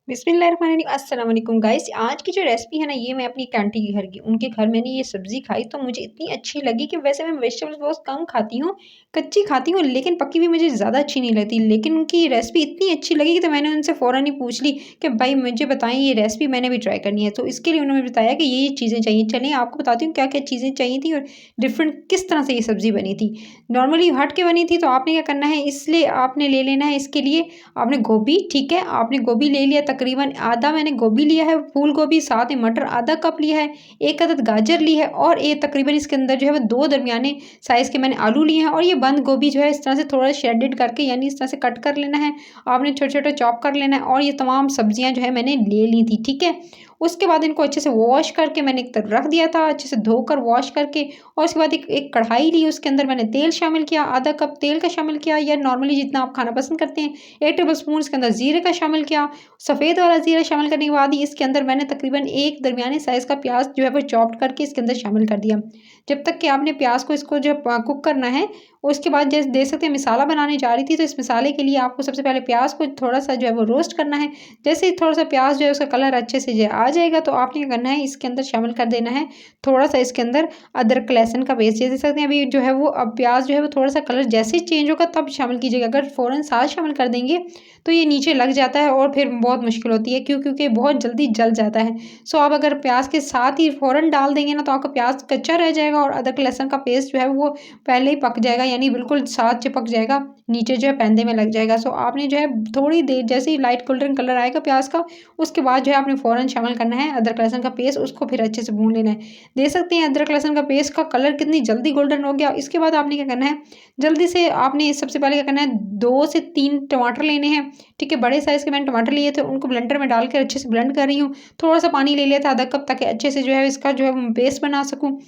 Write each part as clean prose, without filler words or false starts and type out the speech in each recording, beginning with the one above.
बिस्मिल्लाहिर्रहमानिर्रहीम अस्सलाम वालेकुम गाइस। आज की जो रेसिपी है ना, ये मैं अपनी एक आंटी के घर की उनके घर मैंने ये सब्ज़ी खाई तो मुझे इतनी अच्छी लगी कि वैसे मैं वेजिटेबल्स बहुत कम खाती हूँ, कच्ची खाती हूँ लेकिन पकी हुई मुझे ज़्यादा अच्छी नहीं लगती। लेकिन उनकी ये रेसिपी इतनी अच्छी लगी तो मैंने उनसे फ़ौरन ही पूछ ली कि भाई मुझे बताएँ ये रेसिपी मैंने भी ट्राई करनी है। तो इसके लिए उन्होंने बताया कि ये चीज़ें चाहिए। चलिए आपको बताती हूँ क्या-क्या चीज़ें चाहिए थी और डिफ़रेंट किस तरह से ये सब्ज़ी बनी थी। नॉर्मली हट के बनी थी तो आपने क्या करना है, इसलिए आपने ले लेना है इसके लिए आपने गोभी, ठीक है, आपने गोभी ले लिया तकरीबन आधा मैंने गोभी लिया है, फूल गोभी, साथ में मटर आधा कप लिया है, 1 अदद गाजर ली है और ये तकरीबन इसके अंदर जो है वो 2 दरमियाने साइज़ के मैंने आलू लिए हैं और ये बंद गोभी जो है इस तरह से थोड़ा श्रेडेड करके यानी इस तरह से कट कर लेना है। आपने छोटे-छोटे चॉप कर लेना है और ये तमाम सब्जियाँ जो है मैंने ले ली थी, ठीक है। उसके बाद इनको अच्छे से वॉश करके मैंने एक तरफ रख दिया था, अच्छे से धोकर वॉश करके और उसके बाद एक एक कढ़ाई ली, उसके अंदर मैंने तेल शामिल किया, आधा कप तेल का शामिल किया या नॉर्मली जितना आप खाना पसंद करते हैं। 1 टेबलस्पून इसके अंदर ज़ीरे का शामिल किया। सफ़ेद वाला ज़ीरा शामिल करने के बाद ही इसके अंदर मैंने तकरीबन एक दरमियाने साइज़ का प्याज़ जो है वो चॉप्ड करके इसके अंदर शामिल कर दिया। जब तक कि आपने प्याज़ को इसको जो है कुक करना है, उसके बाद जैसे देख सकते हैं मसाला बनाने जा रही थी, तो इस मसाले के लिए आपको सबसे पहले प्याज़ को थोड़ा-सा जो है वो रोस्ट करना है। जैसे ही थोड़ा-सा प्याज़ जो है उसका कलर अच्छे से जो है आ जाएगा, तो आपने क्या करना है, इसके अंदर शामिल कर देना है थोड़ा-सा इसके अंदर अदरक लहसुन का पेस्ट। ये देख सकते हैं अभी जो है वो अब प्याज़ जो है वो थोड़ा-सा कलर जैसे ही चेंज होगा तब शामिल कीजिएगा। अगर फ़ौरन साथ शामिल कर देंगे तो ये नीचे लग जाता है और फिर बहुत मुश्किल होती है क्योंकि बहुत जल्दी जल जाता है। सो आप अगर प्याज़ के साथ ही फ़ौरन डाल देंगे ना तो आपका प्याज़ कच्चा रह जाएगा और अदरक लहसुन का पेस्ट जो है वो पहले ही पक जाएगा यानी बिल्कुल साथ चिपक जाएगा, नीचे जो है पैंदे में लग जाएगा। सो आपने जो है थोड़ी देर जैसे ही लाइट गोल्डन कलर आएगा प्याज़ का, उसके बाद जो है आपने फ़ौरन शामिल करना है अदरक लहसुन का पेस्ट, उसको फिर अच्छे से भून लेना है। देख सकते हैं अदरक लहसुन का पेस्ट का कलर कितनी जल्दी गोल्डन हो गया। इसके बाद आपने क्या करना है, जल्दी से आपने सबसे पहले क्या करना है, 2 से 3 टमाटर लेने हैं, ठीक है। बड़े साइज़ के मैंने टमाटर लिए थे, उनको ब्लेंडर में डाल के अच्छे से ब्लेंड कर रही हूँ। थोड़ा-सा पानी ले लिया था आधा कप ताकि अच्छे से जो है इसका जो है पेस्ट बना सकूँ।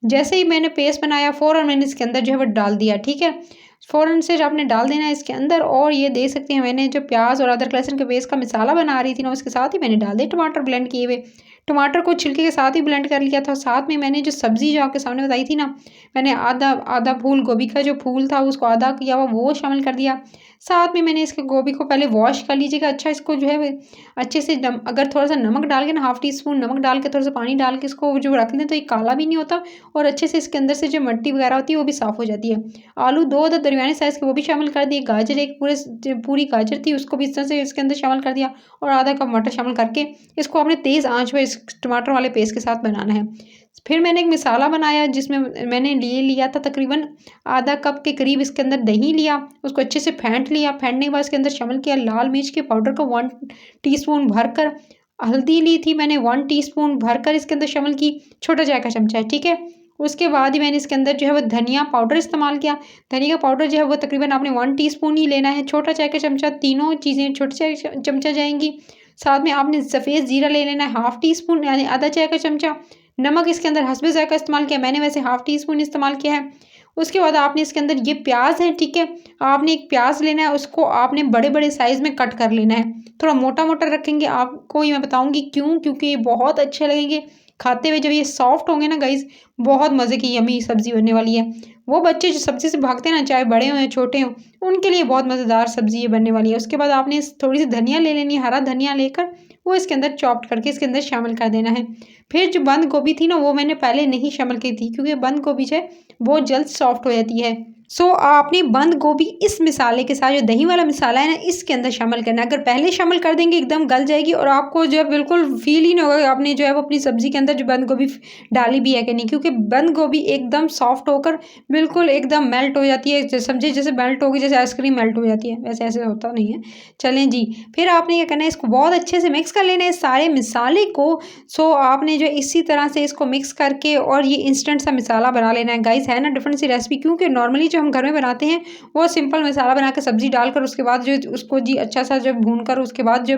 जैसे ही मैंने पेस्ट बनाया फ़ौरन मैंने इसके अंदर जो है वो डाल दिया, ठीक है। फ़ौरन से जो आपने डाल देना है इसके अंदर और ये देख सकते हैं मैंने जो प्याज़ और अदरक लहसुन के पेस्ट का मसाला बना रही थी ना, उसके साथ ही मैंने डाल दिए टमाटर ब्लेंड किए हुए। टमाटर को छिलके के साथ ही ब्लेंड कर लिया था। साथ में मैंने जो सब्ज़ी जो आपके सामने बताई थी ना, मैंने आधा आधा फूल गोभी का जो फूल था उसको आधा किया हुआ वो शामिल कर दिया। साथ में मैंने इसके गोभी को पहले वॉश कर लीजिएगा अच्छा, इसको जो है अच्छे से अगर थोड़ा-सा नमक डाल के ना, हाफ़ टी स्पून नमक डाल के थोड़ा-सा पानी डाल के इसको जो रख लें तो ये काला भी नहीं होता और अच्छे से इसके अंदर से जो मिट्टी वगैरह होती है वो भी साफ़ हो जाती है। आलू 2 अदद दरमियाने साइज़ के वो भी शामिल कर दिए, गाजर एक पूरी गाजर थी उसको भी इस तरह से इसके अंदर शामिल कर दिया और आधा कप मटर शामिल करके इसको आपने तेज़ आँच पे इस टमाटर वाले पेस्ट के साथ बनाना है। फिर मैंने एक मसाला बनाया जिसमें मैंने लिया था तकरीबन आधा कप के करीब इसके अंदर दही लिया, उसको अच्छे से फेंट लिया। फेंटने के बाद इसके अंदर शामिल किया लाल मिर्च के पाउडर को 1 टीस्पून भरकर, हल्दी ली थी मैंने 1 टीस्पून भरकर इसके अंदर शामिल की, छोटा चाय का चमचा है, ठीक है। उसके बाद ही मैंने इसके अंदर जो है वो धनिया पाउडर इस्तेमाल किया। धनिया का पाउडर जो है वो तकरीबन आपने 1 टीस्पून ही लेना है, छोटा चाय का चमचा, तीनों चीज़ें छोटे चाय चमचा जाएँगी। साथ में आपने सफ़ेद ज़ीरा ले लेना है हाफ़ टी स्पून यानी आधा चाय का चमचा। नमक इसके अंदर हस्बे ज़ायक़ा इस्तेमाल किया, मैंने वैसे हाफ़ टी स्पून इस्तेमाल किया है। उसके बाद आपने इसके अंदर ये प्याज़ है, ठीक है, आपने एक प्याज़ लेना है, उसको आपने बड़े-बड़े साइज़ में कट कर लेना है। थोड़ा मोटा-मोटा रखेंगे, आपको ये मैं बताऊँगी क्यों, क्योंकि ये बहुत अच्छे लगेंगे खाते हुए। जब ये सॉफ्ट होंगे ना गाइज़, बहुत मज़े की यम्मी सब्ज़ी बनने वाली है। वो बच्चे जो सब्ज़ी से भागते हैं ना, चाहे बड़े हों या छोटे हों, उनके लिए बहुत मज़ेदार सब्ज़ी ये बनने वाली है। उसके बाद आपने थोड़ी-सी धनिया ले लेनी है, हरा धनिया लेकर वो इसके अंदर चॉप्ड करके इसके अंदर शामिल कर देना है। फिर जो बंद गोभी थी ना, वो मैंने पहले नहीं शामिल की थी क्योंकि बंद गोभी जो है बहुत जल्द सॉफ्ट हो जाती है। सो आपने बंद गोभी इस मसाले के साथ जो दही वाला मसाला है ना, इसके अंदर शामिल करना है। अगर पहले शामिल कर देंगे एकदम गल जाएगी और आपको जो है बिल्कुल फ़ील ही नहीं होगा कि आपने जो है वो अपनी सब्ज़ी के अंदर जो बंद गोभी डाली भी है कि नहीं, क्योंकि बंद गोभी एकदम सॉफ्ट होकर बिल्कुल एकदम मेल्ट हो जाती है। समझिए जैसे मेल्ट होगी, जैसे आइसक्रीम मेल्ट हो जाती है, वैसे ऐसे होता नहीं है। चलें जी, फिर आपने क्या करना है, इसको बहुत अच्छे से मिक्स कर लेना है सारे मसाले को। सो आपने जो इसी तरह से इसको मिक्स करके और ये इंस्टेंट सा मसाला बना लेना है गाइस। है ना डिफरेंट सी रेसिपी, क्योंकि नॉर्मली जो हम घर में बनाते हैं वो सिंपल मसाला बना के सब्जी डालकर उसके बाद जो उसको जी अच्छा सा जब भून कर उसके बाद जो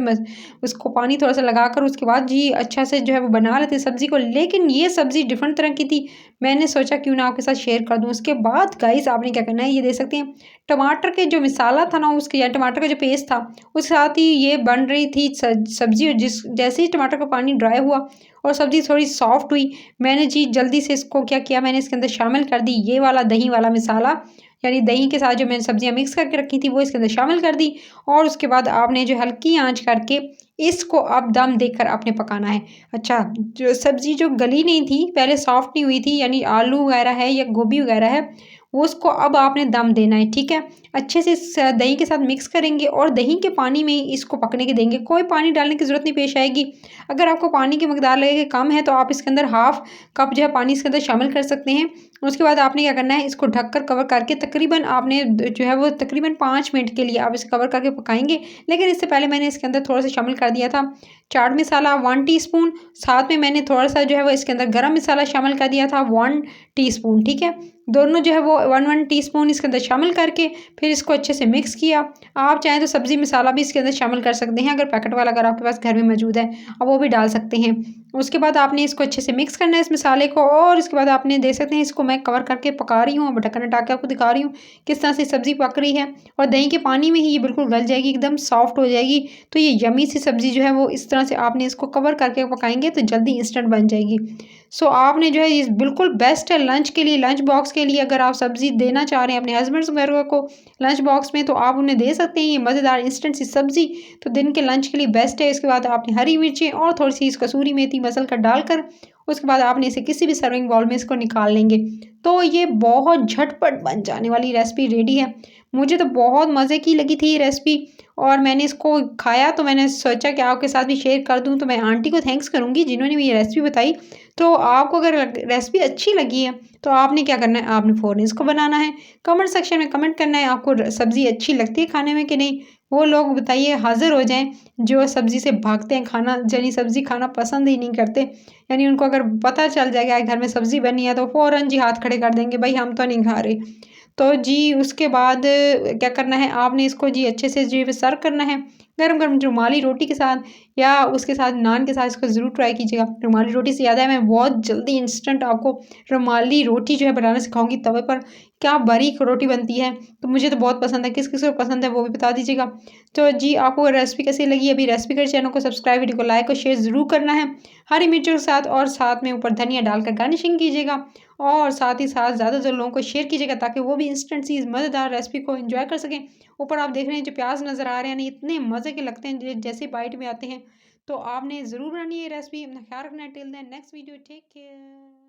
उसको पानी थोड़ा सा लगाकर उसके बाद जी अच्छा से जो है वो बना लेते हैं सब्जी को। लेकिन ये सब्जी डिफरेंट तरह की थी, मैंने सोचा क्यों ना आपके साथ शेयर कर दूं। उसके बाद गाइस आपने क्या करना है, ये देख सकते हैं टमाटर के जो मसाला था ना उसके या टमाटर का जो पेस्ट था उसके साथ ही ये बन रही थी सब्ज़ी। और जैसे ही टमाटर का पानी ड्राई हुआ और सब्ज़ी थोड़ी सॉफ्ट हुई, मैंने जी जल्दी से इसको क्या किया, मैंने इसके अंदर शामिल कर दी ये वाला दही वाला मसाला। यानी दही के साथ जो मैंने सब्जियाँ मिक्स करके रखी थी वो इसके अंदर शामिल कर दी। और उसके बाद आपने जो हल्की आँच करके इसको अब दम देकर आपने पकाना है। अच्छा, जो सब्ज़ी जो गली नहीं थी, पहले सॉफ्ट नहीं हुई थी, यानी आलू वगैरह है या गोभी वगैरह है, वो उसको अब आपने दम देना है, ठीक है? अच्छे से दही के साथ मिक्स करेंगे और दही के पानी में ही इसको पकने के देंगे। कोई पानी डालने की ज़रूरत नहीं पेश आएगी। अगर आपको पानी की मकदार लगे कि कम है तो आप इसके अंदर हाफ़ कप जो है पानी इसके अंदर शामिल कर सकते हैं। उसके बाद आपने क्या करना है, इसको ढककर कवर करके तकरीबन आपने जो है वो तकरीबन 5 मिनट के लिए आप इसे कवर करके पकाएँगे। लेकिन इससे पहले मैंने इसके अंदर थोड़ा-सा शामिल कर दिया था चाट मसाला 1 टीस्पून, साथ में मैंने थोड़ा-सा जो है वो इसके अंदर गरम मसाला शामिल कर दिया था 1 टीस्पून, ठीक है? दोनों जो है वो 1-1 टीस्पून इसके अंदर शामिल करके फिर इसको अच्छे से मिक्स किया। आप चाहें तो सब्ज़ी मसाला भी इसके अंदर शामिल कर सकते हैं, अगर पैकेट वाला अगर आपके पास घर में मौजूद है, आप वो भी डाल सकते हैं। उसके बाद आपने इसको अच्छे से मिक्स करना है इस मसाले को और इसके बाद आपने देख सकते हैं इसको मैं कवर करके पका रही हूँ, अब ढक्कन हटा के आपको दिखा रही हूँ किस तरह से सब्ज़ी पक रही है और दही के पानी में ही ये बिल्कुल गल जाएगी, एकदम सॉफ्ट हो जाएगी। तो ये यम्मी सी सब्ज़ी जो है वो इस तरह से आपने इसको कवर करके पकाएँगे तो जल्दी इंस्टेंट बन जाएगी। सो आपने जो है ये बिल्कुल बेस्ट है लंच के लिए, लंच बॉक्स के लिए अगर आप सब्ज़ी देना चाह रहे हैं अपने हस्बैंड्स वगैरह को लंच बॉक्स में तो आप उन्हें दे सकते हैं ये मज़ेदार इंस्टेंट सी सब्ज़ी। तो दिन के लंच के लिए बेस्ट है। इसके बाद आपने हरी मिर्चें और थोड़ी-सी इस कसूरी मेथी मसल कर डालकर उसके बाद आपने इसे किसी भी सर्विंग बाउल में इसको निकाल लेंगे। तो ये बहुत झटपट बन जाने वाली रेसिपी रेडी है। मुझे तो बहुत मज़े की लगी थी ये रेसिपी और मैंने इसको खाया तो मैंने सोचा कि आपके साथ भी शेयर कर दूँ। तो मैं आंटी को थैंक्स करूँगी जिन्होंने मुझे ये रेसिपी बताई। तो आपको अगर रेसिपी अच्छी लगी है तो आपने क्या करना है, आपने फ़ौरन इसको बनाना है। कमेंट सेक्शन में कमेंट करना है आपको सब्ज़ी अच्छी लगती है खाने में कि नहीं। वो लोग बताइए हाज़िर हो जाएँ जो सब्ज़ी से भागते हैं, खाना यानी सब्ज़ी खाना पसंद ही नहीं करते। यानी उनको अगर पता चल जाएगा कि घर में सब्ज़ी बनी है तो फ़ौरन जी हाथ खड़े कर देंगे, भई हम तो नहीं खा रहे। तो जी उसके बाद क्या करना है, आपने इसको जी अच्छे से जी सर्व करना है गरम-गरम रुमाली रोटी के साथ या उसके साथ नान के साथ इसको ज़रूर ट्राई कीजिएगा। रुमाली रोटी से याद है मैं बहुत जल्दी इंस्टेंट आपको रुमाली रोटी जो है बनाना सिखाऊँगी तवे पर। क्या बारीक रोटी बनती है, तो मुझे तो बहुत पसंद है, किस-किस को पसंद है वो भी बता दीजिएगा। तो जी आपको रेसिपी कैसी लगी, अभी रेसिपी के चैनल को सब्सक्राइब, वीडियो को लाइक और शेयर ज़रूर करना है। हरी मिर्चों के साथ और साथ में ऊपर धनिया डालकर गार्निशिंग कीजिएगा और साथ ही साथ ज़्यादा से लोगों को शेयर कीजिएगा ताकि वो भी इंस्टेंट सी इस मज़ेदार रेसिपी को एंजॉय कर सकें। ऊपर आप देख रहे हैं जो प्याज नज़र आ रहे हैं ना, इतने मज़े के लगते हैं जैसे बाइट में आते हैं। तो आपने ज़रूर बनानी है ये रेसिपी। अपना ख्याल रखना है। Till then next video, take care.